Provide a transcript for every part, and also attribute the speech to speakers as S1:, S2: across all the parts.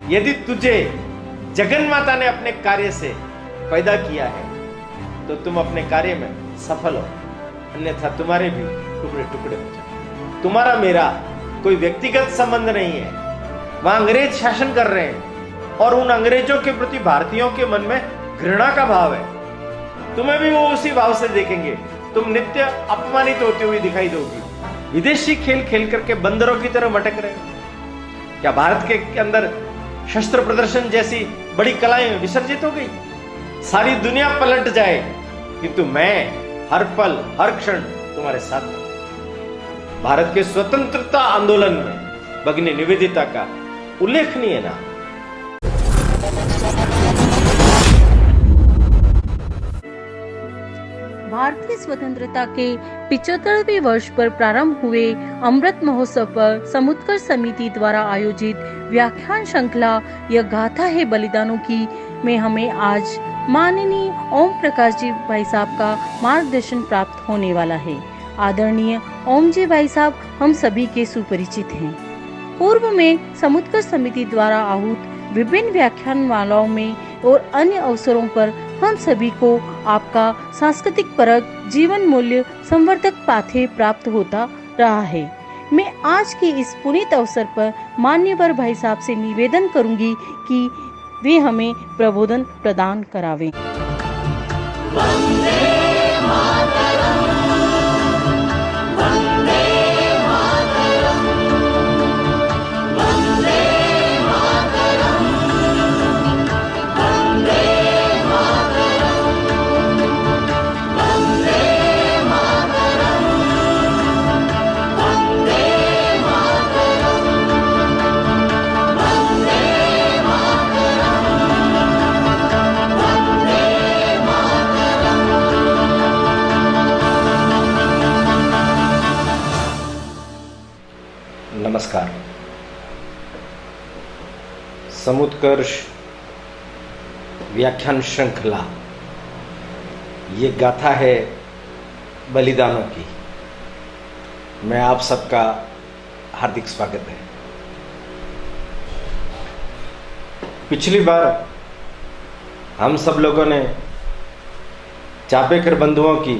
S1: यदि तुझे जगन माता ने अपने कार्य से पैदा किया है तो तुम अपने कार्य में सफल हो, अन्यथा तुम्हारे भी टुकड़े टुकड़े हो जाए। तुम्हारा मेरा कोई व्यक्तिगत संबंध नहीं है। वहां अंग्रेज शासन कर रहे हैं और उन अंग्रेजों के प्रति भारतीयों के मन में घृणा का भाव है। तुम्हें भी वो उसी भाव से देखेंगे। तुम नित्य अपमानित होती हुई दिखाई दोगी। विदेशी खेल खेल करके बंदरों की तरह भटक रहे हो। क्या भारत के अंदर शस्त्र प्रदर्शन जैसी बड़ी कलाएं विसर्जित हो गई? सारी दुनिया पलट जाए किंतु मैं हर पल हर क्षण तुम्हारे साथ हूं। भारत के स्वतंत्रता आंदोलन में भगिनी निवेदिता का उल्लेखनीय नाम।
S2: भारतीय स्वतंत्रता के 75वें वर्ष पर प्रारंभ हुए अमृत महोत्सव पर समुत्कर्ष समिति द्वारा आयोजित व्याख्यान श्रृंखला यह गाथा है बलिदानों की में हमें आज माननीय ओम प्रकाश जी भाई साहब का मार्गदर्शन प्राप्त होने वाला है। आदरणीय ओम जी भाई साहब हम सभी के सुपरिचित हैं। पूर्व में समुत्कर्ष समिति द्वारा आहूत विभिन्न व्याख्यानमालाओं में और अन्य अवसरों पर हम सभी को आपका सांस्कृतिक परक जीवन मूल्य संवर्धक पाठ्य प्राप्त होता रहा है। मैं आज के इस पुनीत अवसर पर मान्यवर भाई साहब से निवेदन करूंगी कि वे हमें प्रबोधन प्रदान करावें।
S1: नमस्कार। समुत्कर्ष व्याख्यान श्रृंखला ये गाथा है बलिदानों की। मैं आप सबका हार्दिक स्वागत है। पिछली बार हम सब लोगों ने चापेकर बंधुओं की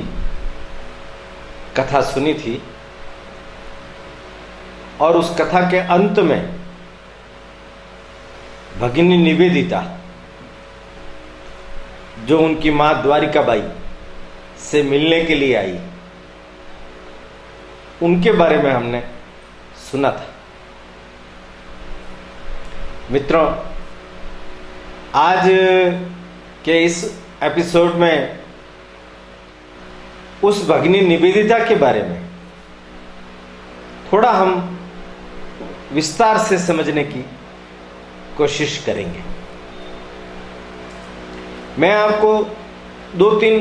S1: कथा सुनी थी और उस कथा के अंत में भगिनी निवेदिता जो उनकी मां द्वारिकाबाई से मिलने के लिए आई, उनके बारे में हमने सुना था। मित्रों, आज के इस एपिसोड में उस भगिनी निवेदिता के बारे में थोड़ा हम विस्तार से समझने की कोशिश करेंगे। मैं आपको 2-3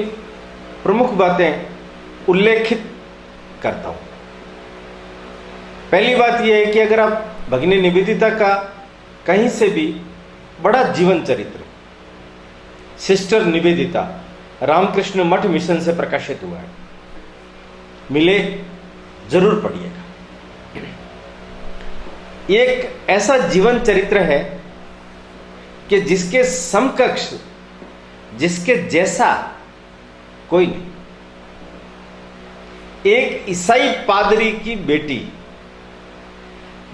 S1: प्रमुख बातें उल्लेखित करता हूं। पहली बात यह है कि अगर आप भगिनी निवेदिता का कहीं से भी बड़ा जीवन चरित्र सिस्टर निवेदिता रामकृष्ण मठ मिशन से प्रकाशित हुआ है, मिले जरूर पढ़िएगा। एक ऐसा जीवन चरित्र है कि जिसके समकक्ष, जिसके जैसा कोई नहीं। एक ईसाई पादरी की बेटी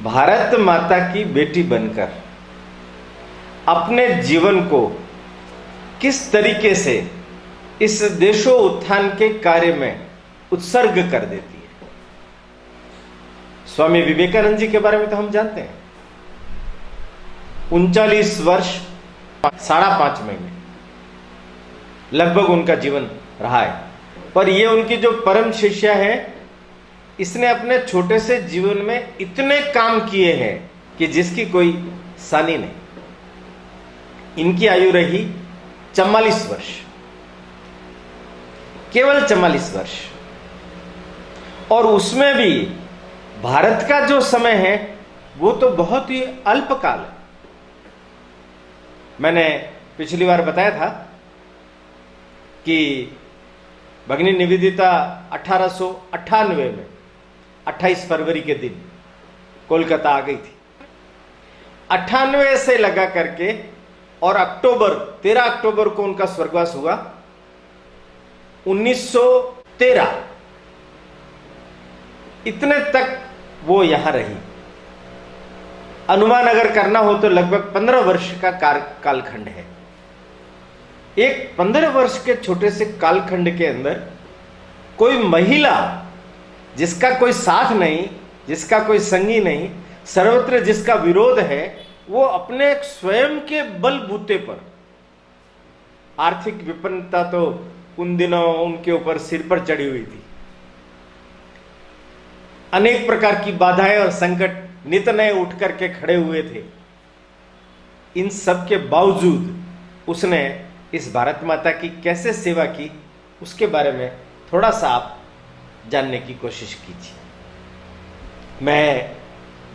S1: भारत माता की बेटी बनकर अपने जीवन को किस तरीके से इस देशोत्थान के कार्य में उत्सर्ग कर देती है। स्वामी विवेकानंद जी के बारे में तो हम जानते हैं। 39 वर्ष 5.5 महीने लगभग उनका जीवन रहा है, पर ये उनकी जो परम शिष्या है, इसने अपने छोटे से जीवन में इतने काम किए हैं कि जिसकी कोई सानी नहीं। इनकी आयु रही 44 वर्ष, केवल 44 वर्ष, और उसमें भी भारत का जो समय है वो तो बहुत ही अल्पकाल है। मैंने पिछली बार बताया था कि भगिनी निवेदिता 1898 में 28 फरवरी के दिन कोलकाता आ गई थी 98 से लगा करके और 13 अक्टूबर को उनका स्वर्गवास हुआ 1913, इतने तक वो यहां रही। अनुमान अगर करना हो तो लगभग 15 वर्ष का कालखंड है। एक 15 वर्ष के छोटे से कालखंड के अंदर कोई महिला जिसका कोई साथ नहीं, जिसका कोई संगी नहीं, सर्वत्र जिसका विरोध है, वो अपने स्वयं के बलबूते पर, आर्थिक विपन्नता तो उन दिनों उनके ऊपर सिर पर चढ़ी हुई थी, अनेक प्रकार की बाधाएं और संकट नित नए उठ करके खड़े हुए थे। इन सब के बावजूद उसने इस भारत माता की कैसे सेवा की, उसके बारे में थोड़ा सा आप जानने की कोशिश कीजिए। मैं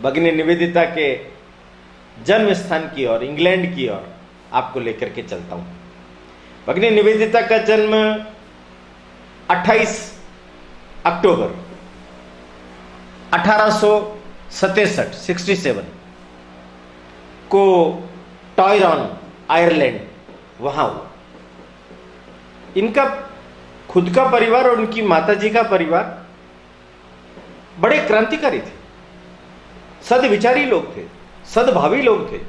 S1: भगिनी निवेदिता के जन्म स्थान की ओर, इंग्लैंड की ओर आपको लेकर के चलता हूं। भगिनी निवेदिता का जन्म 28 अक्टूबर 1867 को टॉयरॉन, आयरलैंड, वहां हुआ। इनका खुद का परिवार और उनकी माताजी का परिवार बड़े क्रांतिकारी थे, सद्विचारी लोग थे, सद्भावी लोग थे।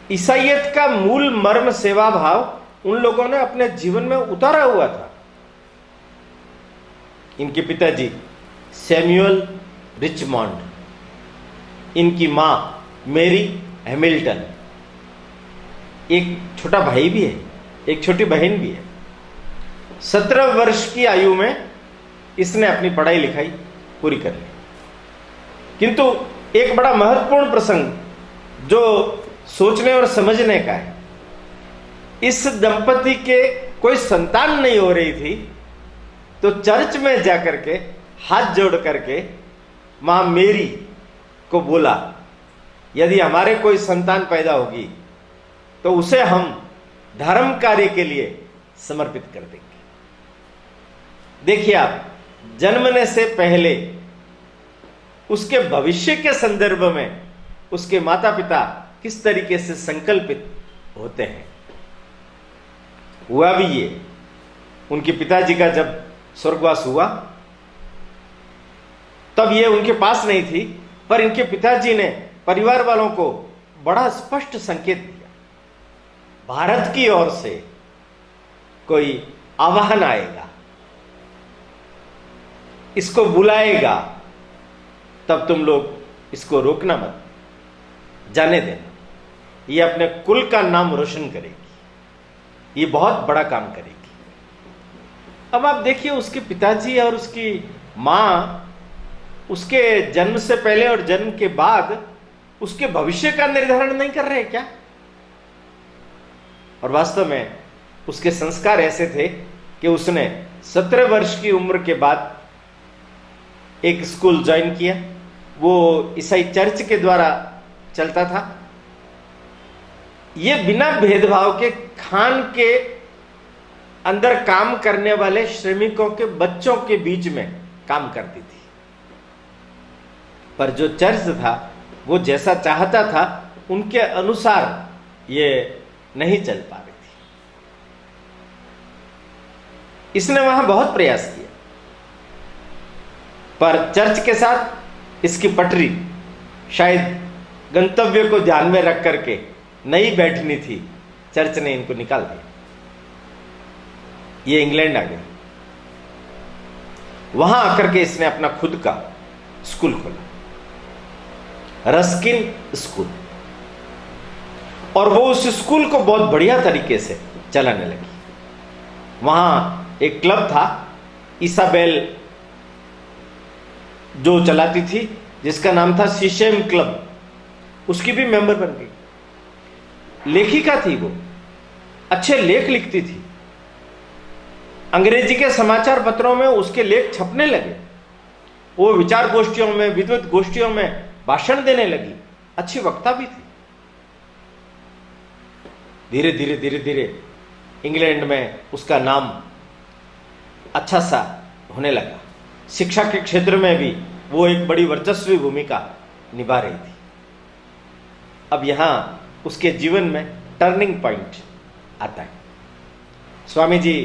S1: ईसाईयत का मूल मर्म सेवा भाव उन लोगों ने अपने जीवन में उतारा हुआ था। इनके पिताजी सैमुअल रिचमॉन्ड, इनकी मां मेरी हैमिल्टन, एक छोटा भाई भी है, एक छोटी बहन भी है। 17 वर्ष की आयु में इसने अपनी पढ़ाई लिखाई पूरी कर ली। किंतु एक बड़ा महत्वपूर्ण प्रसंग जो सोचने और समझने का है, इस दंपति के कोई संतान नहीं हो रही थी, तो चर्च में जाकर के हाथ जोड़ करके मां मेरी को बोला, यदि हमारे कोई संतान पैदा होगी तो उसे हम धर्म कार्य के लिए समर्पित कर देंगे। देखिए आप, जन्मने से पहले उसके भविष्य के संदर्भ में उसके माता पिता किस तरीके से संकल्पित होते हैं। हुआ भी ये, उनके पिताजी का जब स्वर्गवास हुआ तब ये उनके पास नहीं थी, पर इनके पिताजी ने परिवार वालों को बड़ा स्पष्ट संकेत दिया, भारत की ओर से कोई आह्वान आएगा, इसको बुलाएगा, तब तुम लोग इसको रोकना मत, जाने देना, ये अपने कुल का नाम रोशन करेगी, ये बहुत बड़ा काम करेगी। अब आप देखिए, उसके पिताजी और उसकी मां उसके जन्म से पहले और जन्म के बाद उसके भविष्य का निर्धारण नहीं कर रहे क्या? और वास्तव में उसके संस्कार ऐसे थे कि उसने 17 वर्ष की उम्र के बाद एक स्कूल ज्वाइन किया। वो ईसाई चर्च के द्वारा चलता था। ये बिना भेदभाव के खान के अंदर काम करने वाले श्रमिकों के बच्चों के बीच में काम करती थी, पर जो चर्च था वो जैसा चाहता था उनके अनुसार ये नहीं चल पा रही थी। इसने वहां बहुत प्रयास किया, पर चर्च के साथ इसकी पटरी शायद गंतव्य को ध्यान में रख करके नहीं बैठनी थी। चर्च ने इनको निकाल दिया, ये इंग्लैंड आ गया। वहां आकर के इसने अपना खुद का स्कूल खोला, रस्किन स्कूल, और वो उस स्कूल को बहुत बढ़िया तरीके से चलाने लगी। वहां एक क्लब था, इसाबेल जो चलाती थी, जिसका नाम था सीशेम क्लब, उसकी भी मेंबर बन गई। लेखिका थी वो, अच्छे लेख लिखती थी। अंग्रेजी के समाचार पत्रों में उसके लेख छपने लगे। वो विचार गोष्ठियों में, विद्वत गोष्ठियों में भाषण देने लगी। अच्छी वक्ता भी थी। धीरे धीरे धीरे धीरे इंग्लैंड में उसका नाम अच्छा सा होने लगा। शिक्षा के क्षेत्र में भी वो एक बड़ी वर्चस्वी भूमिका निभा रही थी। अब यहां उसके जीवन में टर्निंग पॉइंट आता है। स्वामी जी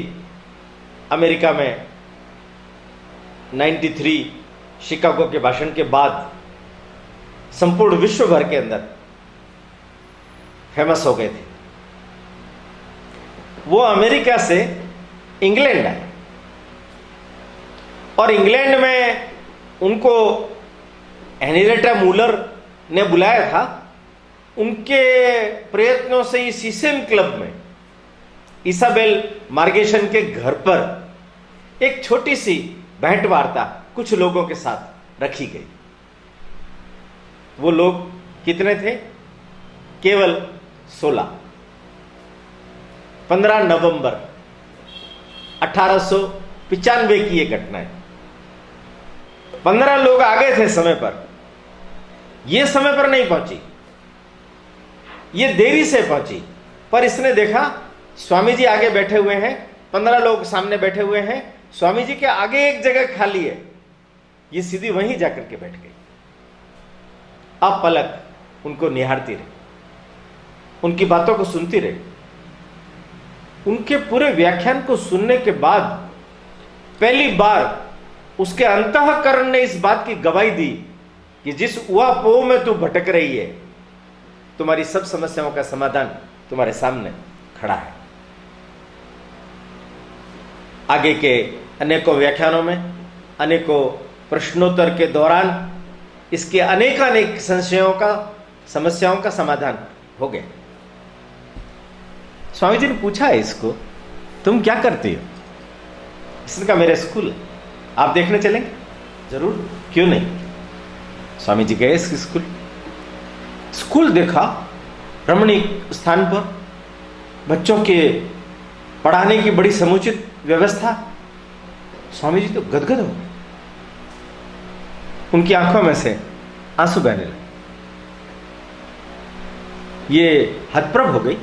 S1: अमेरिका में 93 शिकागो के भाषण के बाद संपूर्ण विश्व भर के अंदर फेमस हो गए थे। वो अमेरिका से इंग्लैंड आए और इंग्लैंड में उनको हेनरिएटा मूलर ने बुलाया था। उनके प्रयत्नों से इस ईसेन क्लब में इसाबेल मार्गेशन के घर पर एक छोटी सी भेंट वार्ता कुछ लोगों के साथ रखी गई। वो लोग कितने थे? केवल 16। 15 नवंबर 1895 की यह घटना है। 15 लोग आ गए थे समय पर। यह समय पर नहीं पहुंची, यह देरी से पहुंची। पर इसने देखा स्वामी जी आगे बैठे हुए हैं, 15 लोग सामने बैठे हुए हैं, स्वामी जी के आगे एक जगह खाली है। ये सीधी वहीं जाकर के बैठ गई। अब पलक उनको निहारती रही, उनकी बातों को सुनती रही। उनके पूरे व्याख्यान को सुनने के बाद पहली बार उसके अंतःकरण ने इस बात की गवाही दी कि जिस उहापोह में तू भटक रही है, तुम्हारी सब समस्याओं का समाधान तुम्हारे सामने खड़ा है। आगे के अनेकों व्याख्यानों में, अनेकों प्रश्नोत्तर के दौरान इसके अनेक संशयों का, समस्याओं का समाधान हो गया। स्वामी जी ने पूछा है इसको, तुम क्या करती हो? इसने कहा मेरा स्कूल है, आप देखने चलेंगे? जरूर, क्यों नहीं। स्वामी जी गए स्कूल देखा, रमणीक स्थान पर बच्चों के पढ़ाने की बड़ी समुचित व्यवस्था। स्वामी जी तो गदगद हो गए, उनकी आंखों में से आंसू बहने लगे। ये हतप्रभ हो गई,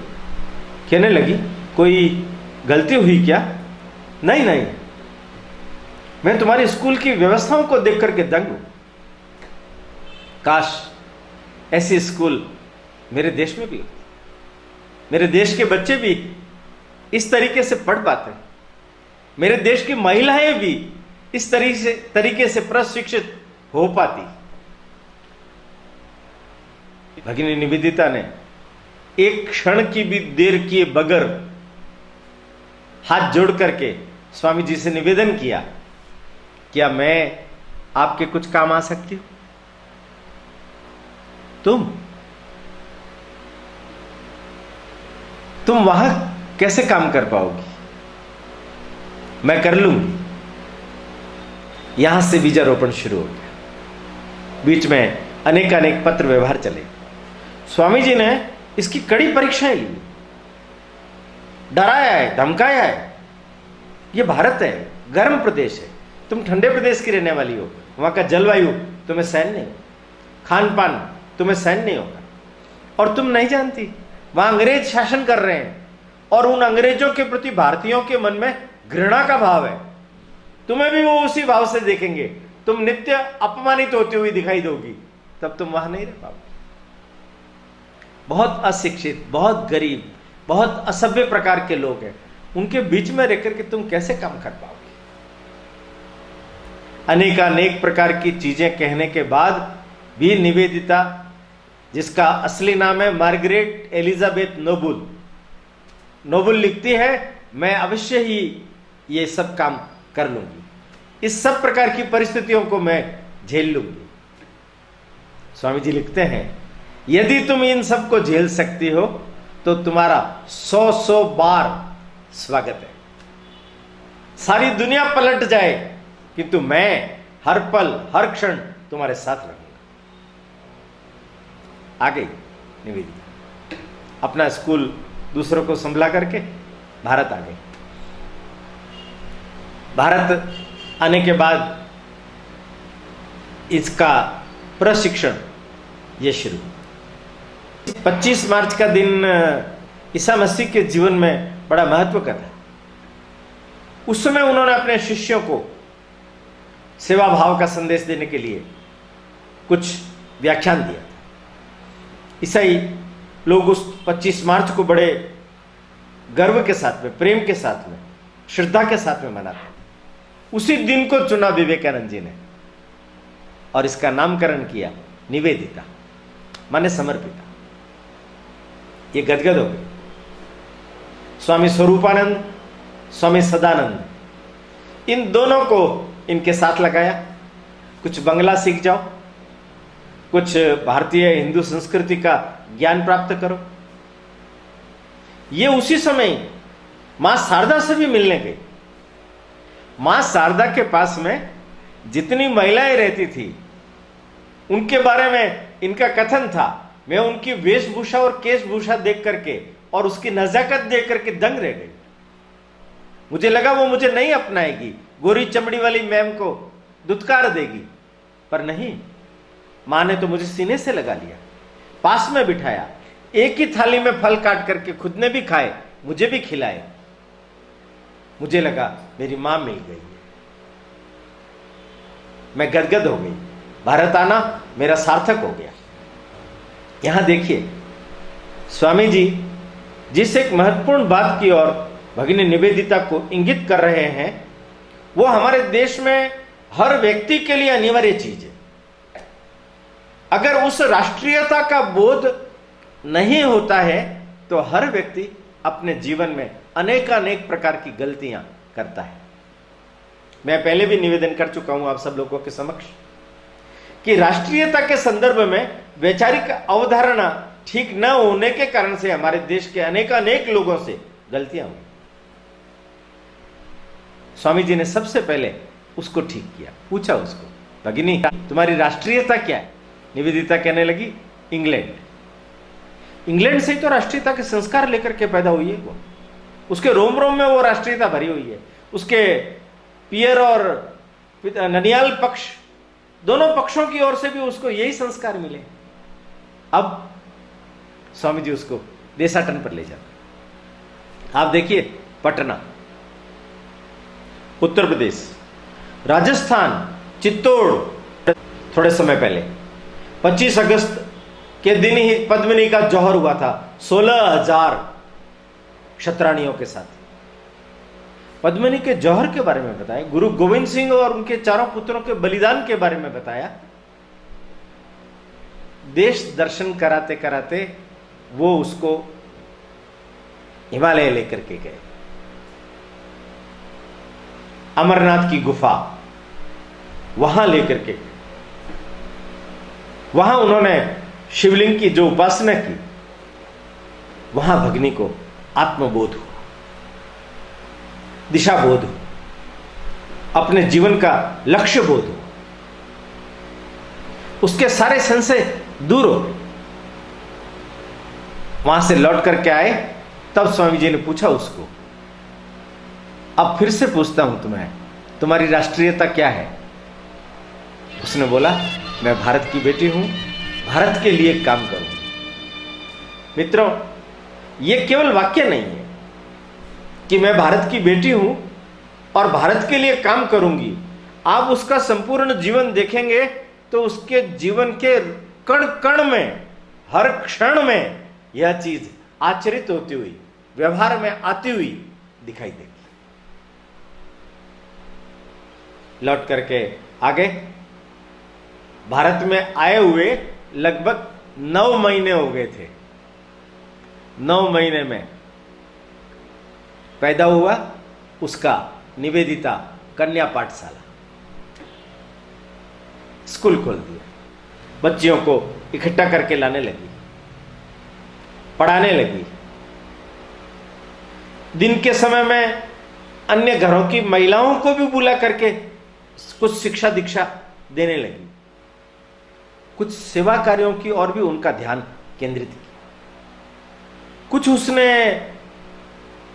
S1: कहने लगी कोई गलती हुई क्या? नहीं, मैं तुम्हारी स्कूल की व्यवस्थाओं को देख करके दंग हूं। काश ऐसी स्कूल मेरे देश में भी होती, मेरे देश के बच्चे भी इस तरीके से पढ़ पाते, मेरे देश की महिलाएं भी इस तरीके से प्रशिक्षित हो पाती। भगिनी निवेदिता ने एक क्षण की भी देर किए बगैर हाथ जोड़ करके स्वामी जी से निवेदन किया, क्या मैं आपके कुछ काम आ सकती हूं? तुम वहां कैसे काम कर पाओगी? मैं कर लूंगी। यहां से बीजारोपण शुरू हो गया। बीच में अनेक पत्र व्यवहार चले। स्वामी जी ने इसकी कड़ी परीक्षाएं ली, डराया है, धमकाया है। यह भारत है, गर्म प्रदेश है, तुम ठंडे प्रदेश की रहने वाली हो, वहां का जलवायु तुम्हें सहन नहीं, खान पान तुम्हें सहन नहीं होगा। और तुम नहीं जानती वहां अंग्रेज शासन कर रहे हैं और उन अंग्रेजों के प्रति भारतीयों के मन में घृणा का भाव है। तुम्हें भी वो उसी भाव से देखेंगे, तुम नित्य अपमानित होती हुई दिखाई दोगी, तब तुम वहां नहीं रह पाओगे। बहुत अशिक्षित, बहुत गरीब, बहुत असभ्य प्रकार के लोग हैं, उनके बीच में रहकर के तुम कैसे काम कर पाओगे? अनेक प्रकार की चीजें कहने के बाद भी निवेदिता, जिसका असली नाम है मार्गरेट एलिजाबेथ नोबुल लिखती है, मैं अवश्य ही ये सब काम कर लूंगी, इस सब प्रकार की परिस्थितियों को मैं झेल लूंगी। स्वामी जी लिखते हैं, यदि तुम इन सब को झेल सकती हो तो तुम्हारा 100 बार स्वागत है। सारी दुनिया पलट जाए किंतु मैं हर पल हर क्षण तुम्हारे साथ रहूंगा। आ गई निवेदिता, अपना स्कूल दूसरों को संभला करके भारत आ गई। भारत आने के बाद इसका प्रशिक्षण ये शुरू। 25 मार्च का दिन ईसा मसीह के जीवन में बड़ा महत्व का था। उस समय उन्होंने अपने शिष्यों को सेवा भाव का संदेश देने के लिए कुछ व्याख्यान दिया था। ईसाई लोग उस 25 मार्च को बड़े गर्व के साथ में, प्रेम के साथ में, श्रद्धा के साथ में मनाते हैं। उसी दिन को चुना विवेकानंद जी ने और इसका नामकरण किया निवेदिता, माने समर्पिता। ये गदगद हो गए। स्वामी स्वरूपानंद, स्वामी सदानंद, इन दोनों को इनके साथ लगाया। कुछ बंगला सीख जाओ, कुछ भारतीय हिंदू संस्कृति का ज्ञान प्राप्त करो। ये उसी समय मां शारदा से भी मिलने गई। मां शारदा के पास में जितनी महिलाएं रहती थी उनके बारे में इनका कथन था। मैं उनकी वेशभूषा और केशभूषा देख करके और उसकी नजाकत देख करके दंग रह गई। मुझे लगा वो मुझे नहीं अपनाएगी, गोरी चमड़ी वाली मैम को दुत्कार देगी, पर नहीं, मां ने तो मुझे सीने से लगा लिया, पास में बिठाया, एक ही थाली में फल काट करके खुद ने भी खाए, मुझे भी खिलाए। मुझे लगा मेरी मां मिल गई है। मैं गदगद हो गई। भारत आना मेरा सार्थक हो गया। यहां देखिए, स्वामी जी जिस एक महत्वपूर्ण बात की ओर भगिनी निवेदिता को इंगित कर रहे हैं, वो हमारे देश में हर व्यक्ति के लिए अनिवार्य चीज है। अगर उस राष्ट्रीयता का बोध नहीं होता है तो हर व्यक्ति अपने जीवन में अनेक प्रकार की गलतियां करता है। मैं पहले भी निवेदन कर चुका हूं आप सब लोगों के समक्ष कि राष्ट्रीयता के संदर्भ में वैचारिक अवधारणा ठीक न होने के कारण से हमारे देश के अनेक लोगों से गलतियां हुई। स्वामी जी ने सबसे पहले उसको ठीक किया। पूछा उसको, भगिनी तुम्हारी राष्ट्रीयता क्या है? निवेदिता कहने लगी, इंग्लैंड। इंग्लैंड से ही तो राष्ट्रीयता के संस्कार लेकर के पैदा हुई है वो। उसके रोम रोम में वो राष्ट्रीयता भरी हुई है। उसके पियर और ननियाल पक्ष, दोनों पक्षों की ओर से भी उसको यही संस्कार मिले। अब स्वामी जी उसको देशाटन पर ले जाते। आप देखिए, पटना, उत्तर प्रदेश, राजस्थान, चित्तौड़, थोड़े समय पहले 25 अगस्त के दिन ही पद्मिनी का जौहर हुआ था 16,000 क्षत्राणियों के साथ। पद्मिनी के जौहर के बारे में बताया, गुरु गोविंद सिंह और उनके चारों पुत्रों के बलिदान के बारे में बताया। देश दर्शन कराते कराते वो उसको हिमालय लेकर के गए। अमरनाथ की गुफा वहां लेकर के, वहां उन्होंने शिवलिंग की जो उपासना की, वहां भगनी को आत्मबोध हुआ, दिशा बोध हुआ, अपने जीवन का लक्ष्य बोध हुआ। उसके सारे संशय दूर हो गए। वहां से लौट करके आए, तब स्वामी जी ने पूछा उसको, अब फिर से पूछता हूं तुम्हें, तुम्हारी राष्ट्रीयता क्या है? उसने बोला, मैं भारत की बेटी हूं, भारत के लिए काम करूंगी। मित्रों, यह केवल वाक्य नहीं है कि मैं भारत की बेटी हूं और भारत के लिए काम करूंगी। आप उसका संपूर्ण जीवन देखेंगे तो उसके जीवन के कण कण में, हर क्षण में यह चीज आचरित होती हुई, व्यवहार में आती हुई दिखाई देगी। लौट करके आगे, भारत में आए हुए लगभग 9 महीने हो गए थे। 9 महीने में पैदा हुआ उसका निवेदिता कन्या पाठशाला, स्कूल खोल दिया, बच्चियों को इकट्ठा करके लाने लगी, पढ़ाने लगी। दिन के समय में अन्य घरों की महिलाओं को भी बुला करके कुछ शिक्षा दीक्षा देने लगी। कुछ सेवा कार्यों की और भी उनका ध्यान केंद्रित किया। कुछ उसने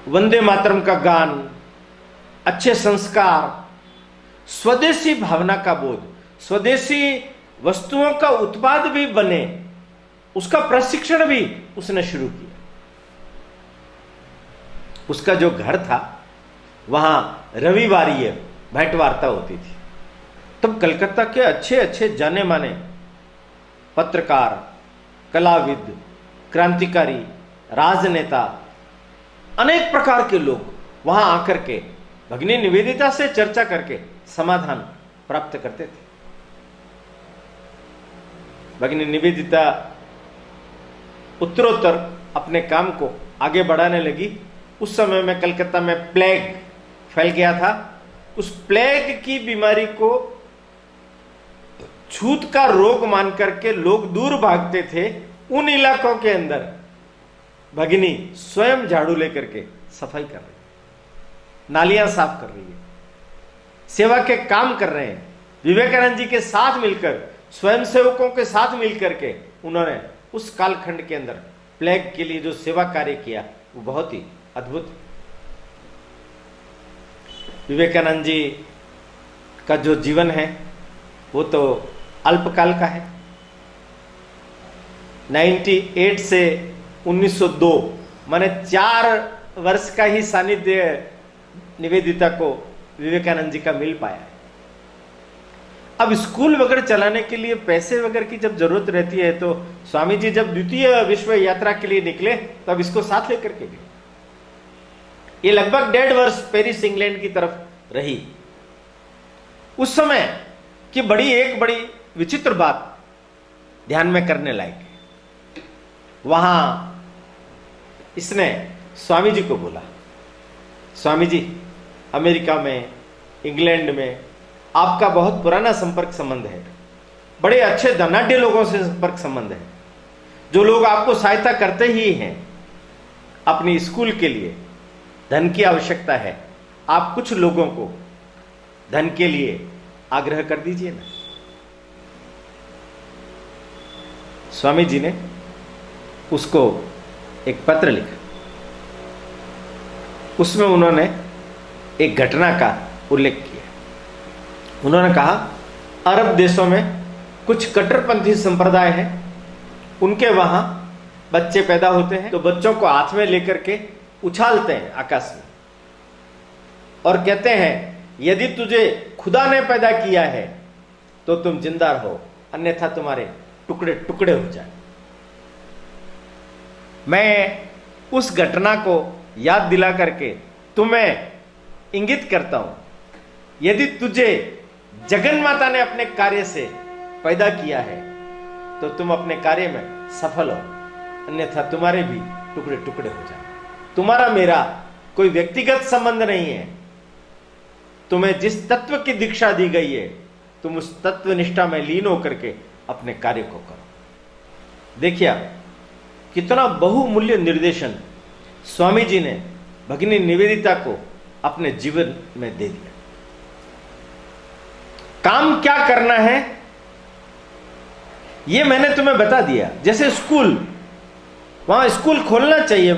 S1: वंदे मातरम का गान, अच्छे संस्कार, स्वदेशी भावना का बोध, स्वदेशी वस्तुओं का उत्पाद भी बने, उसका प्रशिक्षण भी उसने शुरू किया। उसका जो घर था वहां रविवारीय भेंट वार्ता होती थी। तब कलकत्ता के अच्छे अच्छे जाने माने पत्रकार, कलाविद, क्रांतिकारी, राजनेता, अनेक प्रकार के लोग वहां आकर के भगिनी निवेदिता से चर्चा करके समाधान प्राप्त करते थे। भगिनी निवेदिता उत्तरोत्तर अपने काम को आगे बढ़ाने लगी। उस समय में कलकत्ता में प्लेग फैल गया था। उस प्लेग की बीमारी को छूत का रोग मान करके लोग दूर भागते थे। उन इलाकों के अंदर भगिनी स्वयं झाड़ू लेकर के सफाई कर रही है, नालियां साफ कर रही है, सेवा के काम कर रहे हैं। विवेकानंद जी के साथ मिलकर, स्वयं सेवकों के साथ मिलकर के उन्होंने उस कालखंड के अंदर प्लेग के लिए जो सेवा कार्य किया वो बहुत ही अद्भुत। विवेकानंद जी का जो जीवन है वो तो अल्पकाल का है। 98 से 1902 माने 4 वर्ष का ही सानिध्य निवेदिता को विवेकानंद जी का मिल पाया है। अब स्कूल वगैरह चलाने के लिए पैसे वगैरह की जब जरूरत रहती है तो स्वामी जी जब द्वितीय विश्व यात्रा के लिए निकले तब इसको साथ लेकर के गए। ये लगभग 1.5 वर्ष पेरिस इंग्लैंड की तरफ रही। उस समय की एक बड़ी विचित्र बात ध्यान में करने लायक है। वहां इसने स्वामी जी को बोला, स्वामी जी, अमेरिका में, इंग्लैंड में आपका बहुत पुराना संपर्क संबंध है, बड़े अच्छे धनाढ्य लोगों से संपर्क संबंध है, जो लोग आपको सहायता करते ही हैं। अपनी स्कूल के लिए धन की आवश्यकता है, आप कुछ लोगों को धन के लिए आग्रह कर दीजिए ना। स्वामी जी ने उसको एक पत्र लिखा। उसमें उन्होंने एक घटना का उल्लेख किया। उन्होंने कहा, अरब देशों में कुछ कट्टरपंथी संप्रदाय हैं, उनके वहां बच्चे पैदा होते हैं तो बच्चों को हाथ में लेकर के उछालते हैं आकाश में और कहते हैं, यदि तुझे खुदा ने पैदा किया है तो तुम जिंदा रहो, अन्यथा तुम्हारे टुकड़े टुकड़े हो जाए। मैं उस घटना को याद दिला करके तुम्हें इंगित करता हूं, यदि तुझे जगन माता ने अपने कार्य से पैदा किया है तो तुम अपने कार्य में सफल हो, अन्यथा तुम्हारे भी टुकड़े टुकड़े हो जाए। तुम्हारा मेरा कोई व्यक्तिगत संबंध नहीं है। तुम्हें जिस तत्व की दीक्षा दी गई है तुम उस तत्व निष्ठा में लीन होकर के अपने कार्य को करो। देखिए आप, कितना बहुमूल्य निर्देशन स्वामी जी ने भगिनी निवेदिता को अपने जीवन में दे दिया। काम क्या करना है ये मैंने तुम्हें बता दिया। जैसे स्कूल, वहां स्कूल खोलना चाहिए,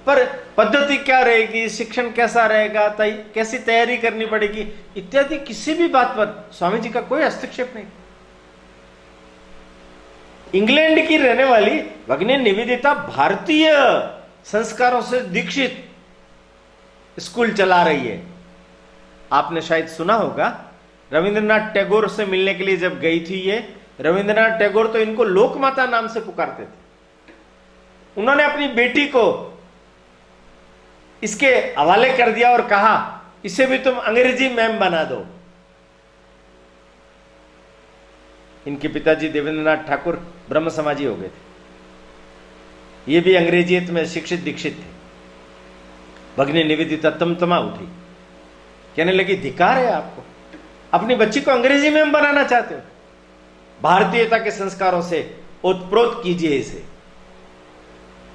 S1: पर पद्धति क्या रहेगी, शिक्षण कैसा रहेगा, कैसी तैयारी करनी पड़ेगी इत्यादि किसी भी बात पर स्वामी जी का कोई हस्तक्षेप नहीं। इंग्लैंड की रहने वाली भगिनी निवेदिता भारतीय संस्कारों से दीक्षित स्कूल चला रही है। आपने शायद सुना होगा, रविंद्रनाथ टैगोर से मिलने के लिए जब गई थी ये, रविंद्रनाथ टैगोर तो इनको लोकमाता नाम से पुकारते थे। उन्होंने अपनी बेटी को इसके हवाले कर दिया और कहा, इसे भी तुम अंग्रेजी मैम बना दो। इनके पिताजी देवेंद्रनाथ ठाकुर ब्रह्म समाजी हो गए थे। ये भी अंग्रेजियत में शिक्षित दीक्षित थे। भगिनी निवेदिता तमतमा उठी, कहने लगी, धिक्कार है आपको, अपनी बच्ची को अंग्रेजी मैम बनाना चाहते हो? भारतीयता के संस्कारों से ओतप्रोत कीजिए इसे।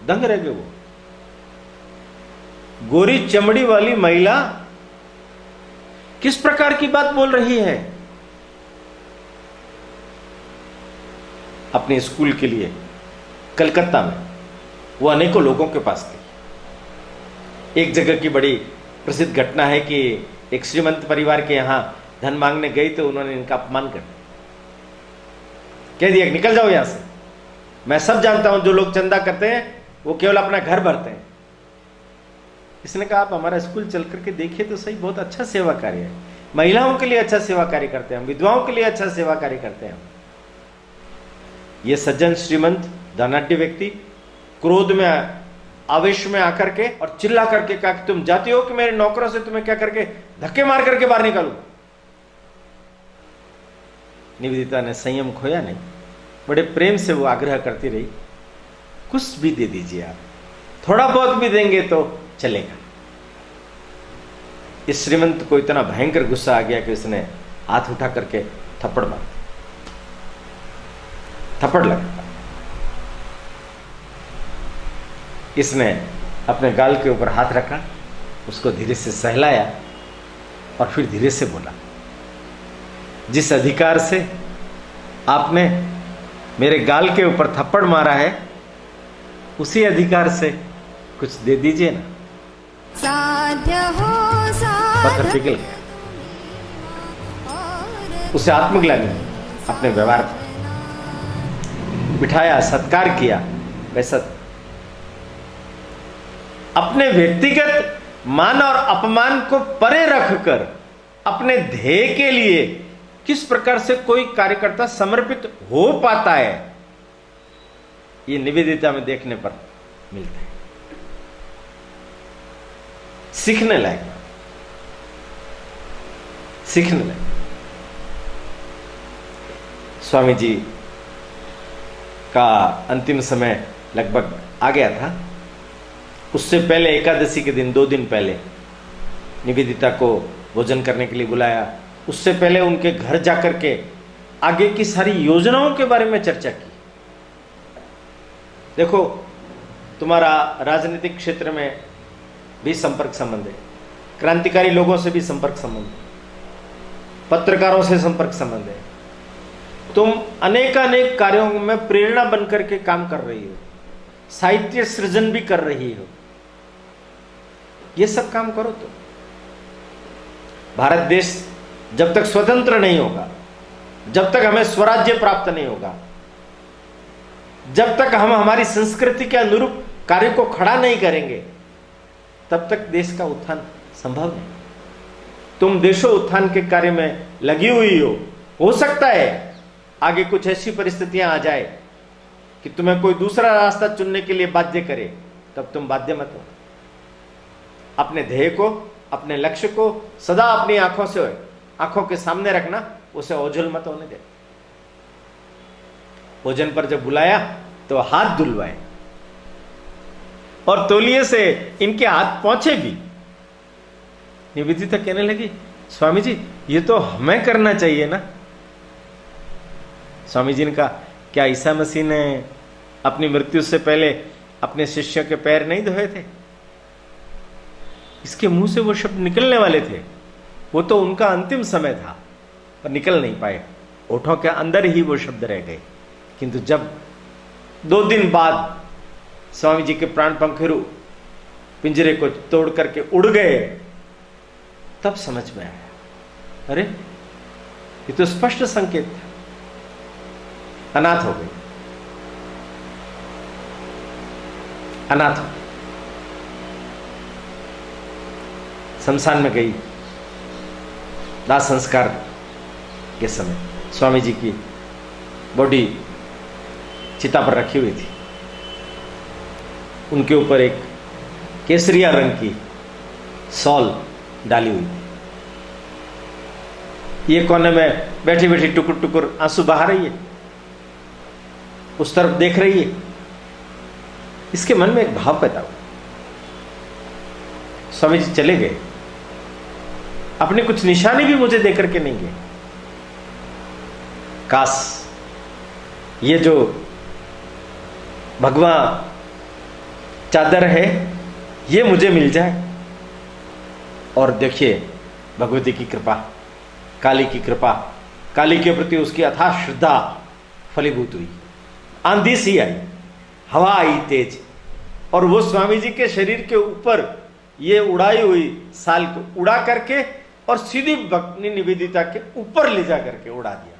S1: दंग रह गए वो। गोरी चमड़ी वाली महिला किस प्रकार की बात बोल रही है? अपने स्कूल के लिए कलकत्ता में वो अनेकों लोगों के पास गई। एक जगह की बड़ी प्रसिद्ध घटना है कि एक श्रीमंत परिवार के यहां धन मांगने गई तो उन्होंने इनका अपमान कर दिया, कह दिया निकल जाओ यहां से। मैं सब जानता हूं, जो लोग चंदा करते हैं वो केवल अपना घर भरते हैं। इसने कहा, आप हमारा स्कूल चल करके देखिए तो सही, बहुत अच्छा सेवा कार्य है। महिलाओं के लिए अच्छा सेवा कार्य करते हैं, विधवाओं के लिए अच्छा सेवा कार्य करते हैं। ये सज्जन श्रीमंत धनाढ्य व्यक्ति क्रोध में आवेश में आकर के और चिल्ला करके कहा कि तुम जाती हो कि मेरे नौकरों से तुम्हें क्या करके धक्के मार करके बाहर निकालू। निवेदिता ने संयम खोया नहीं, बड़े प्रेम से वो आग्रह करती रही, कुछ भी दे दीजिए आप, थोड़ा बहुत भी देंगे तो चलेगा। इस श्रीमंत को इतना भयंकर गुस्सा आ गया कि उसने हाथ उठा करके थप्पड़ मार, थप्पड़ लगा। इसने अपने गाल के ऊपर हाथ रखा, उसको धीरे से सहलाया और फिर धीरे से बोला, जिस अधिकार से आपने मेरे गाल के ऊपर थप्पड़ मारा है उसी अधिकार से कुछ दे दीजिए ना। पत्थर पिघल गया, उसे आत्मग्लानि अपने व्यवहार पर बिठाया, सत्कार किया। वैसा अपने व्यक्तिगत मान और अपमान को परे रखकर अपने ध्येय के लिए किस प्रकार से कोई कार्यकर्ता समर्पित हो पाता है, ये निवेदिता में देखने पर मिलता है। सीखने लायक, सीखने लायक। स्वामी जी का अंतिम समय लगभग आ गया था। उससे पहले एकादशी के दिन 2 दिन पहले निवेदिता को भोजन करने के लिए बुलाया। उससे पहले उनके घर जाकर के आगे की सारी योजनाओं के बारे में चर्चा की। देखो, तुम्हारा राजनीतिक क्षेत्र में भी संपर्क संबंध है, क्रांतिकारी लोगों से भी संपर्क संबंध है, पत्रकारों से संपर्क संबंध है। तुम अनेकानेक कार्यों में प्रेरणा बनकर के काम कर रही हो, साहित्य सृजन भी कर रही हो। ये सब काम करो तो भारत देश जब तक स्वतंत्र नहीं होगा, जब तक हमें स्वराज्य प्राप्त नहीं होगा, जब तक हम हमारी संस्कृति के अनुरूप कार्य को खड़ा नहीं करेंगे, तब तक देश का उत्थान संभव नहीं। तुम देशो उत्थान के कार्य में लगी हुई हो सकता है आगे कुछ ऐसी परिस्थितियां आ जाए कि तुम्हें कोई दूसरा रास्ता चुनने के लिए बाध्य करे, तब तुम बाध्य मत हो। अपने ध्येय को, अपने लक्ष्य को सदा अपनी आंखों के सामने रखना, उसे ओझल मत होने दे। भोजन पर जब बुलाया तो हाथ धुलवाए और तौलिए से इनके हाथ पहुंचे भी। निवेदिता कहने लगी, स्वामी जी ये तो हमें करना चाहिए ना। स्वामी जी ने कहा, क्या ईसा मसीह ने अपनी मृत्यु से पहले अपने शिष्यों के पैर नहीं धोए थे? इसके मुंह से वो शब्द निकलने वाले थे, वो तो उनका अंतिम समय था, पर निकल नहीं पाए, होठों के अंदर ही वो शब्द रह गए। किंतु जब 2 दिन बाद स्वामी जी के प्राण पंखेरु पिंजरे को तोड़ करके उड़ गए, तब समझ में आया, अरे ये तो स्पष्ट संकेत था। अनाथ हो गई, अनाथ हो, शमशान में गई। दाह संस्कार के समय स्वामी जी की बॉडी चिता पर रखी हुई थी, उनके ऊपर एक केसरिया रंग की शॉल डाली हुई थी। ये कोने में बैठी बैठी टुकुर टुकुर आंसू बहा रही है, उस तरफ देख रही है। इसके मन में एक भाव पैदा हुआ। स्वामी जी चले गए, अपनी कुछ निशानी भी मुझे देकर के नहीं गए। काश ये जो भगवा चादर है ये मुझे मिल जाए। और देखिए भगवती की कृपा, काली की कृपा, काली के प्रति उसकी अथाह श्रद्धा फलीभूत हुई। आंधी सी आई, हवा आई तेज, और वो स्वामी जी के शरीर के ऊपर ये उड़ाई हुई साल को उड़ा करके और सीधी भक्ति निवेदिता के ऊपर ले जा करके उड़ा दिया।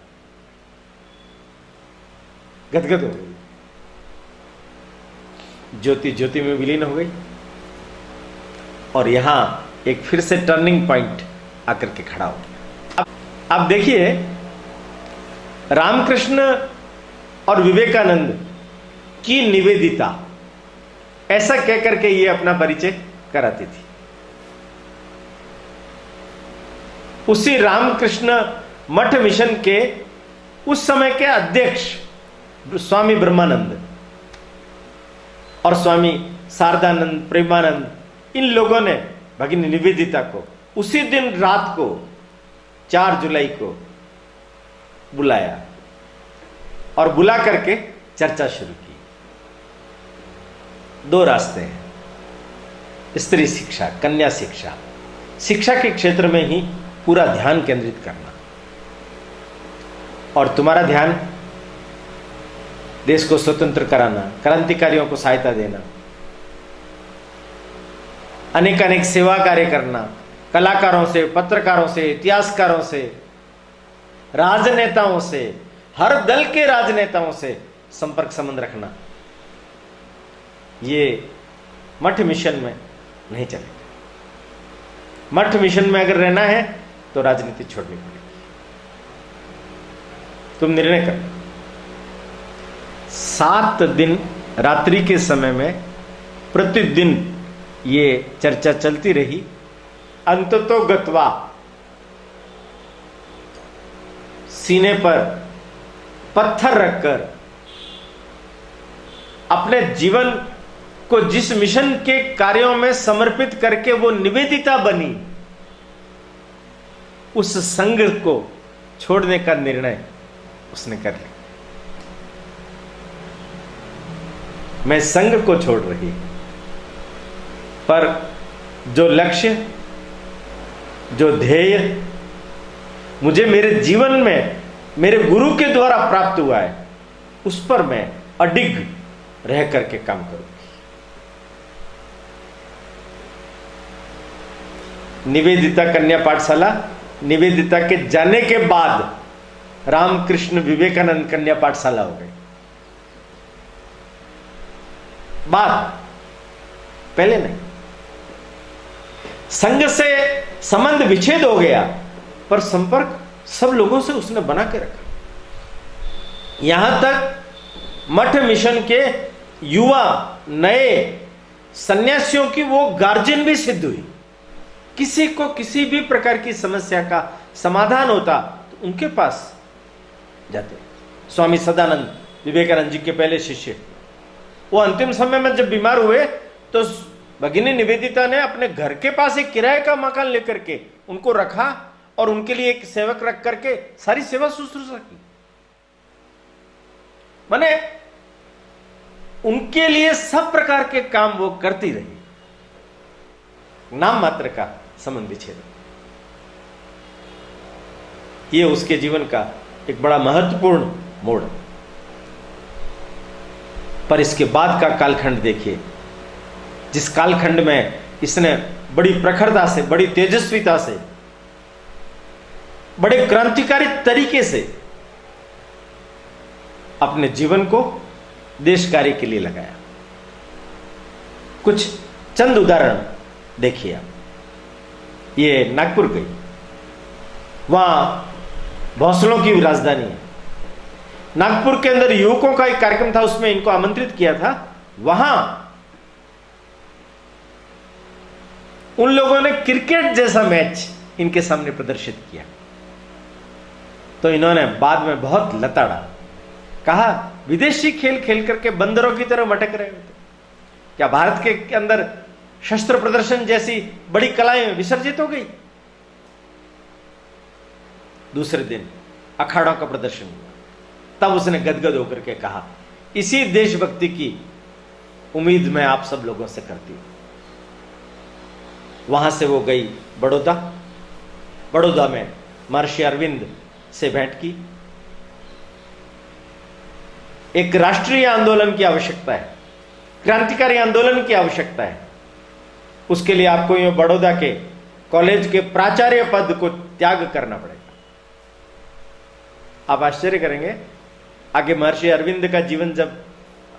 S1: गदगद हो गई, ज्योति ज्योति में विलीन हो गई। और यहां एक फिर से टर्निंग पॉइंट आकर के खड़ा हो गया। अब देखिए, रामकृष्ण और विवेकानंद की निवेदिता, ऐसा कहकर के ये अपना परिचय कराती थी। उसी रामकृष्ण मठ मिशन के उस समय के अध्यक्ष स्वामी ब्रह्मानंद और स्वामी शारदानंद, प्रेमानंद, इन लोगों ने भगिनी निवेदिता को उसी दिन रात को 4 जुलाई को बुलाया और बुला करके चर्चा शुरू की। 2 रास्ते हैं, स्त्री शिक्षा, कन्या शिक्षा। शिक्षा के क्षेत्र में ही पूरा ध्यान केंद्रित करना, और तुम्हारा ध्यान देश को स्वतंत्र कराना, क्रांतिकारियों को सहायता देना, अनेक अनेक सेवा कार्य करना, कलाकारों से, पत्रकारों से, इतिहासकारों से, राजनेताओं से, हर दल के राजनेताओं से संपर्क संबंध रखना, ये मठ मिशन में नहीं चलेगा। मठ मिशन में अगर रहना है तो राजनीति छोड़नी पड़ेगी। तुम निर्णय करो। 7 दिन रात्रि के समय में प्रतिदिन ये चर्चा चलती रही। अंततोगत्वा सीने पर पत्थर रखकर अपने जीवन को जिस मिशन के कार्यों में समर्पित करके वो निवेदिता बनी, उस संघ को छोड़ने का निर्णय उसने कर लिया। मैं संघ को छोड़ रही, पर जो लक्ष्य, जो ध्येय मुझे मेरे जीवन में मेरे गुरु के द्वारा प्राप्त हुआ है, उस पर मैं अडिग रह करके काम करूंगी। निवेदिता कन्या पाठशाला, निवेदिता के जाने के बाद रामकृष्ण विवेकानंद कन्या पाठशाला हो गई। बात पहले नहीं। संघ से संबंध विच्छेद हो गया, पर संपर्क सब लोगों से उसने बना के रखा। यहां तक मठ मिशन के युवा नए सन्यासियों की वो गार्जियन भी सिद्ध हुई। किसी को किसी भी प्रकार की समस्या का समाधान होता तो उनके पास जाते। स्वामी सदानंद, विवेकानंद जी के पहले शिष्य, वो अंतिम समय में जब बीमार हुए तो भगिनी निवेदिता ने अपने घर के पास एक किराए का मकान लेकर के उनको रखा और उनके लिए एक सेवक रख करके सारी सेवा शुश्रूषा की। माने उनके लिए सब प्रकार के काम वो करती रही। नाम मात्र का संबंध विच्छेद, ये उसके जीवन का एक बड़ा महत्वपूर्ण मोड़। पर इसके बाद का कालखंड देखिए, जिस कालखंड में इसने बड़ी प्रखरता से, बड़ी तेजस्विता से, बड़े क्रांतिकारी तरीके से अपने जीवन को देश कार्य के लिए लगाया। कुछ चंद उदाहरण देखिए आप। ये नागपुर गई, वहां भोसलों की राजधानी है। नागपुर के अंदर युवकों का एक कार्यक्रम था, उसमें इनको आमंत्रित किया था। वहां उन लोगों ने क्रिकेट जैसा मैच इनके सामने प्रदर्शित किया, तो इन्होंने बाद में बहुत लताड़ा, कहा विदेशी खेल खेल करके बंदरों की तरह भटक रहे होते, क्या भारत के अंदर शस्त्र प्रदर्शन जैसी बड़ी कलाएं विसर्जित हो गई? दूसरे दिन अखाड़ों का प्रदर्शन हुआ, तब उसने गदगद होकर के कहा, इसी देशभक्ति की उम्मीद मैं आप सब लोगों से करती हूं। वहां से वो गई बड़ौदा। बड़ौदा में महर्षि अरविंद से भेंट की। एक राष्ट्रीय आंदोलन की आवश्यकता है, क्रांतिकारी आंदोलन की आवश्यकता है। उसके लिए आपको ये बड़ौदा के कॉलेज के प्राचार्य पद को त्याग करना पड़ेगा। आप आश्चर्य करेंगे, आगे महर्षि अरविंद का जीवन जब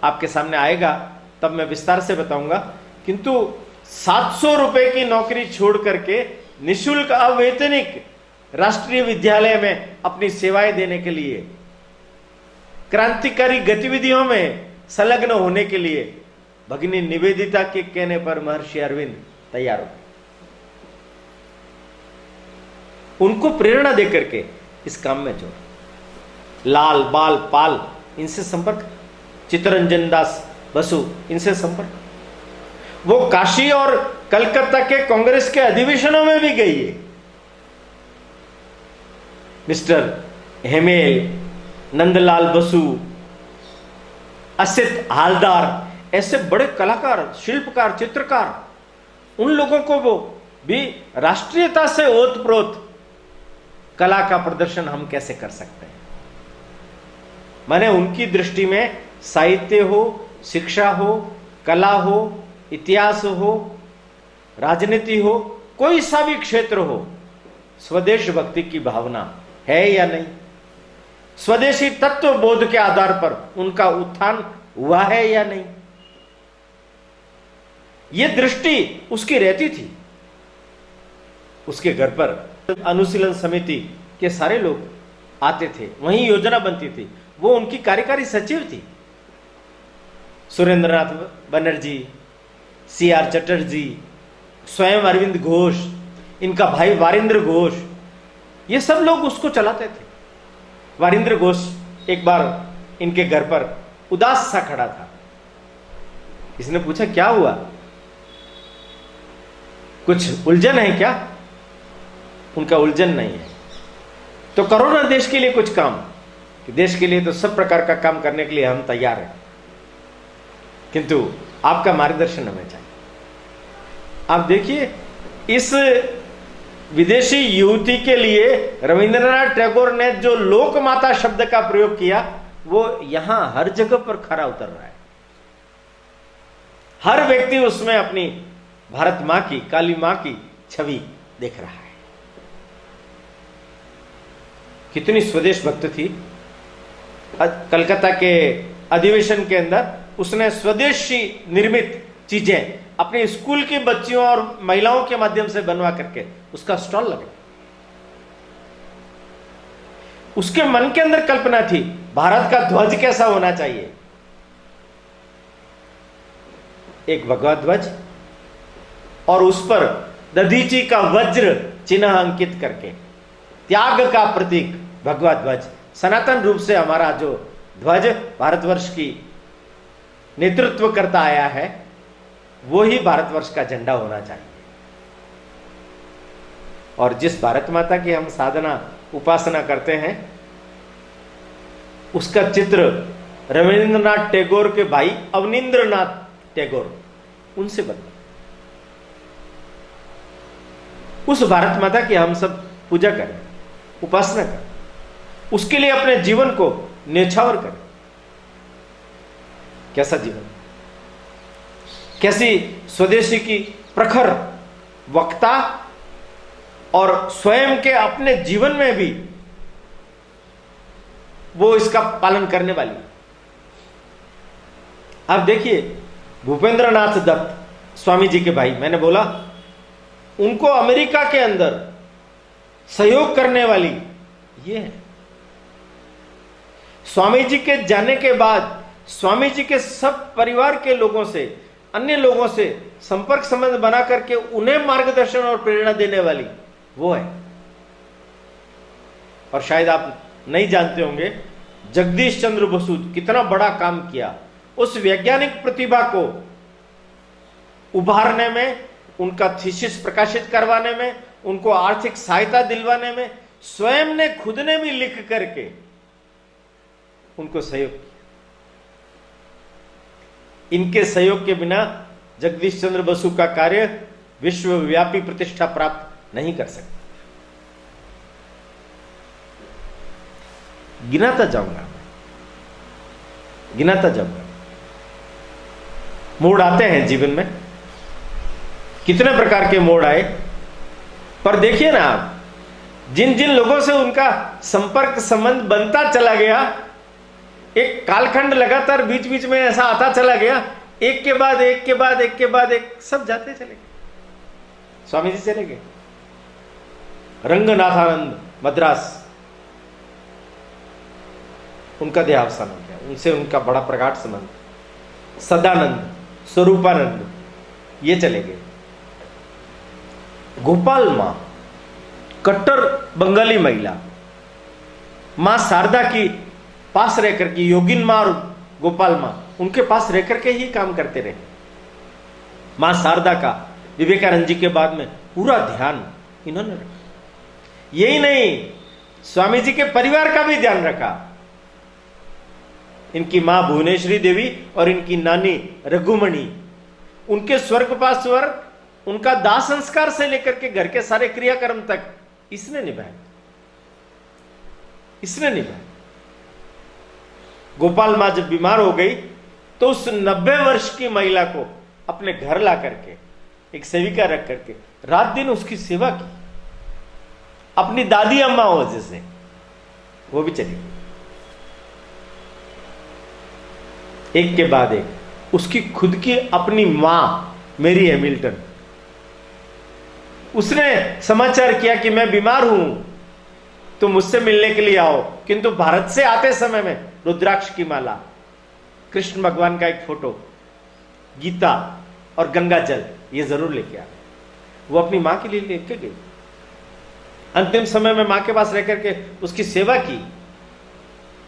S1: आपके सामने आएगा तब मैं विस्तार से बताऊंगा। किंतु 700 रुपए की नौकरी छोड़ करके निःशुल्क अवैतनिक राष्ट्रीय विद्यालय में अपनी सेवाएं देने के लिए, क्रांतिकारी गतिविधियों में संलग्न होने के लिए भगिनी निवेदिता के कहने पर महर्षि अरविंद तैयार हो गए। उनको प्रेरणा देकर के इस काम में जोड़ा। लाल, बाल, पाल, इनसे संपर्क, चित्तरंजन दास बसु, इनसे संपर्क। वो काशी और कलकत्ता के कांग्रेस के अधिवेशनों में भी गई है। मिस्टर हेमेल, नंदलाल बसु, असित हालदार, ऐसे बड़े कलाकार, शिल्पकार, चित्रकार, उन लोगों को वो भी राष्ट्रीयता से ओतप्रोत कला का प्रदर्शन हम कैसे कर सकते हैं। माने उनकी दृष्टि में साहित्य हो, शिक्षा हो, कला हो, इतिहास हो, राजनीति हो, कोई सा भी क्षेत्र हो, स्वदेश भक्ति की भावना है या नहीं, स्वदेशी तत्व बोध के आधार पर उनका उत्थान हुआ है या नहीं, यह दृष्टि उसकी रहती थी। उसके घर पर अनुशीलन समिति के सारे लोग आते थे, वहीं योजना बनती थी। वो उनकी कार्यकारी सचिव थी। सुरेंद्रनाथ बनर्जी, CR चटर्जी, स्वयं अरविंद घोष, इनका भाई वारिंद्र घोष, ये सब लोग उसको चलाते थे। वारिंद्र घोष एक बार इनके घर पर उदास सा खड़ा था। इसने पूछा, क्या हुआ, कुछ उलझन है क्या? उनका उलझन नहीं है, तो करो ना देश के लिए कुछ काम। कि देश के लिए तो सब प्रकार का काम करने के लिए हम तैयार हैं, किंतु आपका मार्गदर्शन हमें चाहिए। आप देखिए, इस विदेशी युवती के लिए रविंद्रनाथ टैगोर ने जो लोकमाता शब्द का प्रयोग किया, वो यहां हर जगह पर खरा उतर रहा है। हर व्यक्ति उसमें अपनी भारत मां की, काली मां की छवि देख रहा है। कितनी स्वदेश भक्त थी। कलकत्ता के अधिवेशन के अंदर उसने स्वदेशी निर्मित चीजें अपने स्कूल की बच्चियों और महिलाओं के माध्यम से बनवा करके उसका स्टॉल लगा। उसके मन के अंदर कल्पना थी, भारत का ध्वज कैसा होना चाहिए। एक भगवा ध्वज और उस पर दधीची का वज्र चिन्ह अंकित करके, त्याग का प्रतीक भगवा ध्वज। सनातन रूप से हमारा जो ध्वज भारतवर्ष की नेतृत्व करता आया है, वो ही भारतवर्ष का झंडा होना चाहिए। और जिस भारत माता की हम साधना उपासना करते हैं, उसका चित्र रविंद्रनाथ टैगोर के भाई अवनींद्रनाथ टैगोर, उनसे बना। उस भारत माता की हम सब पूजा करें, उपासना करें, उसके लिए अपने जीवन को न्यौछावर करें। कैसा जीवन, कैसी स्वदेशी की प्रखर वक्ता और स्वयं के अपने जीवन में भी वो इसका पालन करने वाली। आप देखिए, भूपेंद्रनाथ दत्त स्वामी जी के भाई, मैंने बोला उनको अमेरिका के अंदर सहयोग करने वाली ये है। स्वामी जी के जाने के बाद स्वामी जी के सब परिवार के लोगों से, अन्य लोगों से संपर्क संबंध बना करके उन्हें मार्गदर्शन और प्रेरणा देने वाली वो है। और शायद आप नहीं जानते होंगे, जगदीश चंद्र बसु कितना बड़ा काम किया। उस वैज्ञानिक प्रतिभा को उभारने में, उनका थीसिस प्रकाशित करवाने में, उनको आर्थिक सहायता दिलवाने में स्वयं ने, खुद ने भी लिख करके उनको सहयोग किया। इनके सहयोग के बिना जगदीश चंद्र बसु का कार्य विश्वव्यापी प्रतिष्ठा प्राप्त नहीं कर सकता। गिनाता जाऊंगा, गिनाता जाऊंगा। मोड़ आते हैं जीवन में, कितने प्रकार के मोड़ आए। पर देखिए ना आप, जिन जिन लोगों से उनका संपर्क संबंध बनता चला गया, एक कालखंड लगातार बीच बीच में ऐसा आता चला गया, एक के बाद एक के बाद एक के बाद एक, सब जाते चले गए। स्वामी जी चले गए, रंगनाथानंद मद्रास, उनका देहावसान हो गया। उनसे उनका बड़ा प्रगाढ़ संबंध। सदानंद, स्वरूपानंद, ये चले गए। गोपाल मां, कट्टर बंगाली महिला, मां शारदा की पास रह करके, योगिन मां और गोपाल मां उनके पास रह करके ही काम करते रहे। मां शारदा का विवेकानंद जी के बाद में पूरा ध्यान इन्होंने रखा। यही नहीं, स्वामी जी के परिवार का भी ध्यान रखा। इनकी मां भुवनेश्वरी देवी और इनकी नानी रघुमणि, उनके स्वर्गवास स्वर्ग, उनका दाह संस्कार से लेकर के घर के सारे क्रियाक्रम तक इसने निभाया, इसने निभाया। गोपाल मां जब बीमार हो गई तो उस 90 वर्ष की महिला को अपने घर ला करके एक सेविका रख करके रात दिन उसकी सेवा की। अपनी दादी अम्मा हो जैसे, वो भी चली गई। एक के बाद एक उसकी खुद की अपनी मां मेरी हैमिल्टन, उसने समाचार किया कि मैं बीमार हूं, तुम मुझसे मिलने के लिए आओ। किंतु भारत से आते समय में रुद्राक्ष की माला, कृष्ण भगवान का एक फोटो, गीता और गंगा जल ये जरूर लेके आ। वो अपनी मां के लिए लेके गई। अंतिम समय में मां के पास रह करके उसकी सेवा की,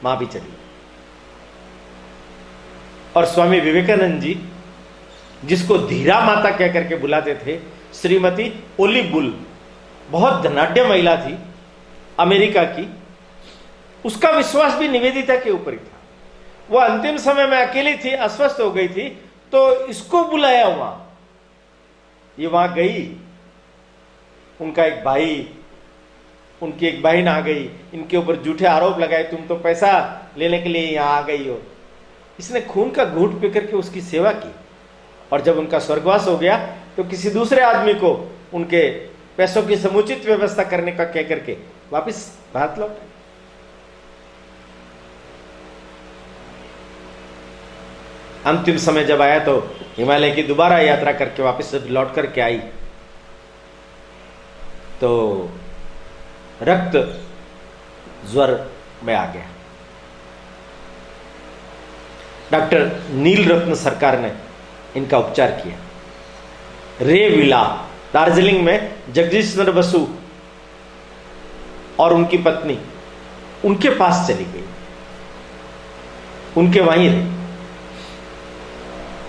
S1: मां भी चली। और स्वामी विवेकानंद जी, जिसको धीरा माता कह करके बुलाते थे, श्रीमती ओली बुल, बहुत धनाढ्य महिला थी अमेरिका की, उसका विश्वास भी निवेदिता के ऊपर ही था। वो अंतिम समय में अकेली थी, अस्वस्थ हो गई थी, तो इसको बुलाया वहां। ये वहां गई, उनका एक भाई, उनकी एक बहन आ गई, इनके ऊपर झूठे आरोप लगाए, तुम तो पैसा लेने के लिए यहां आ गई हो। इसने खून का घूंट पी करके उसकी सेवा की। और जब उनका स्वर्गवास हो गया तो किसी दूसरे आदमी को उनके पैसों की समुचित व्यवस्था करने का कह करके वापस भारत लौटे। अंतिम समय जब आया तो हिमालय की दोबारा यात्रा करके वापस जब लौट करके आई तो रक्त ज्वर में आ गया। डॉक्टर नील रत्न सरकार ने इनका उपचार किया। रे विला, दार्जिलिंग में जगदीश्वर बसु और उनकी पत्नी उनके पास चली गई, उनके वहीं रही।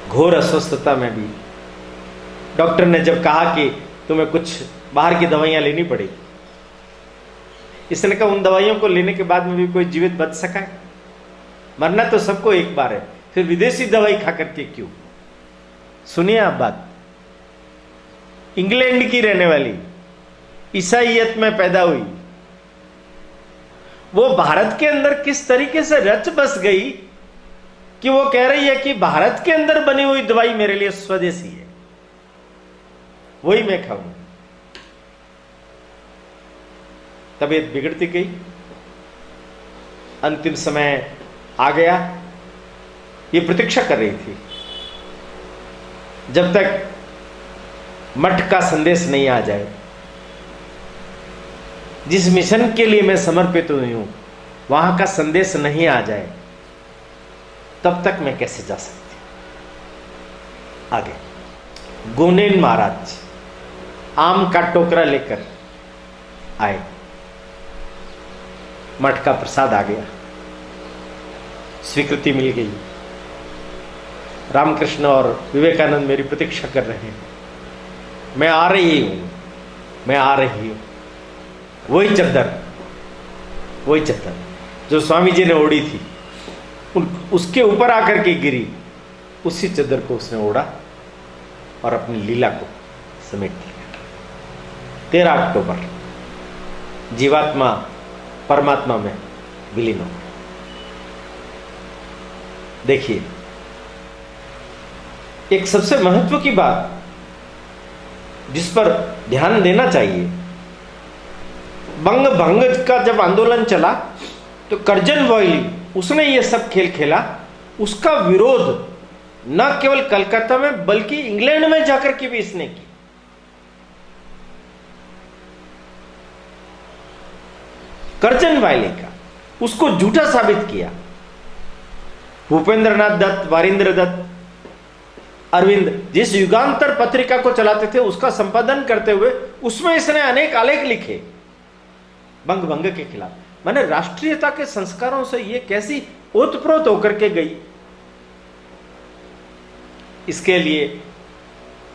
S1: घोर अस्वस्थता में भी डॉक्टर ने जब कहा कि तुम्हें कुछ बाहर की दवाइयां लेनी पड़ेगी, इसने कहा उन दवाइयों को लेने के बाद में भी कोई जीवित बच सका है? मरना तो सबको एक बार है, फिर विदेशी दवाई खा करके क्यों? सुनिए आप बात, इंग्लैंड की रहने वाली, ईसाईयत में पैदा हुई, वो भारत के अंदर किस तरीके से रच बस गई कि वो कह रही है कि भारत के अंदर बनी हुई दवाई मेरे लिए स्वदेशी है, वही मैं खाऊंगी। तबीयत बिगड़ती गई, अंतिम समय आ गया। ये प्रतीक्षा कर रही थी जब तक मठ का संदेश नहीं आ जाए। जिस मिशन के लिए मैं समर्पित हुई हूं वहां का संदेश नहीं आ जाए, तब तक मैं कैसे जा सकती। आगे गोनेन महाराज आम का टोकरा लेकर आए, मठ का प्रसाद आ गया, स्वीकृति मिल गई। रामकृष्ण और विवेकानंद मेरी प्रतीक्षा कर रहे हैं, मैं आ रही हूं, मैं आ रही हूं। वही चद्दर जो स्वामी जी ने ओढ़ी थी, उसके ऊपर आकर के गिरी, उसी चद्दर को उसने ओढ़ा और अपनी लीला को समेट लिया। 13 अक्टूबर जीवात्मा परमात्मा में विलीन हो। देखिए, एक सबसे महत्व की बात जिस पर ध्यान देना चाहिए, बंग भंग का जब आंदोलन चला तो कर्जन वॉयली उसने ये सब खेल खेला। उसका विरोध न केवल कलकत्ता में बल्कि इंग्लैंड में जाकर के भी इसने की। कर्जन वॉयली का उसको झूठा साबित किया। भूपेंद्र नाथ दत्त, वारिंद्र दत्त अरविंद जिस युगांतर पत्रिका को चलाते थे उसका संपादन करते हुए उसमें इसने अनेक आलेख लिखे बंग भंग के खिलाफ। माने राष्ट्रीयता के संस्कारों से ये कैसी ओतप्रोत होकर के गई। इसके लिए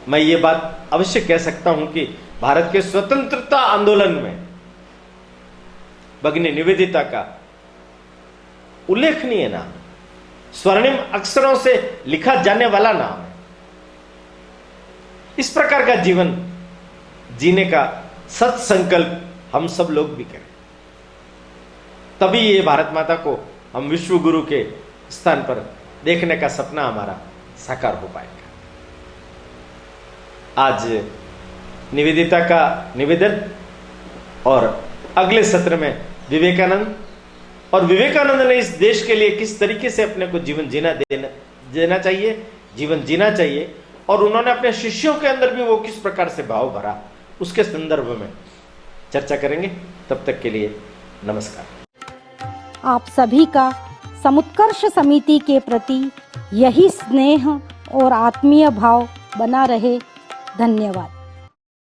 S1: मैं ये बात अवश्य कह सकता हूं कि भारत के स्वतंत्रता आंदोलन में भगिनी निवेदिता का उल्लेखनीय नाम, स्वर्णिम अक्षरों से लिखा जाने वाला नाम है। इस प्रकार का जीवन जीने का सत संकल्प हम सब लोग भी करें, तभी ये भारत माता को हम विश्व गुरु के स्थान पर देखने का सपना हमारा साकार हो पाएगा। आज निवेदिता का निवेदन और अगले सत्र में विवेकानंद, और विवेकानंद ने इस देश के लिए किस तरीके से अपने को जीवन जीना चाहिए और उन्होंने अपने शिष्यों के अंदर भी वो किस प्रकार से भाव भरा, उसके संदर्भ में चर्चा करेंगे। तब तक के लिए नमस्कार।
S3: आप सभी का समुत्कर्ष समिति के प्रति यही स्नेह और आत्मीय भाव बना रहे। धन्यवाद।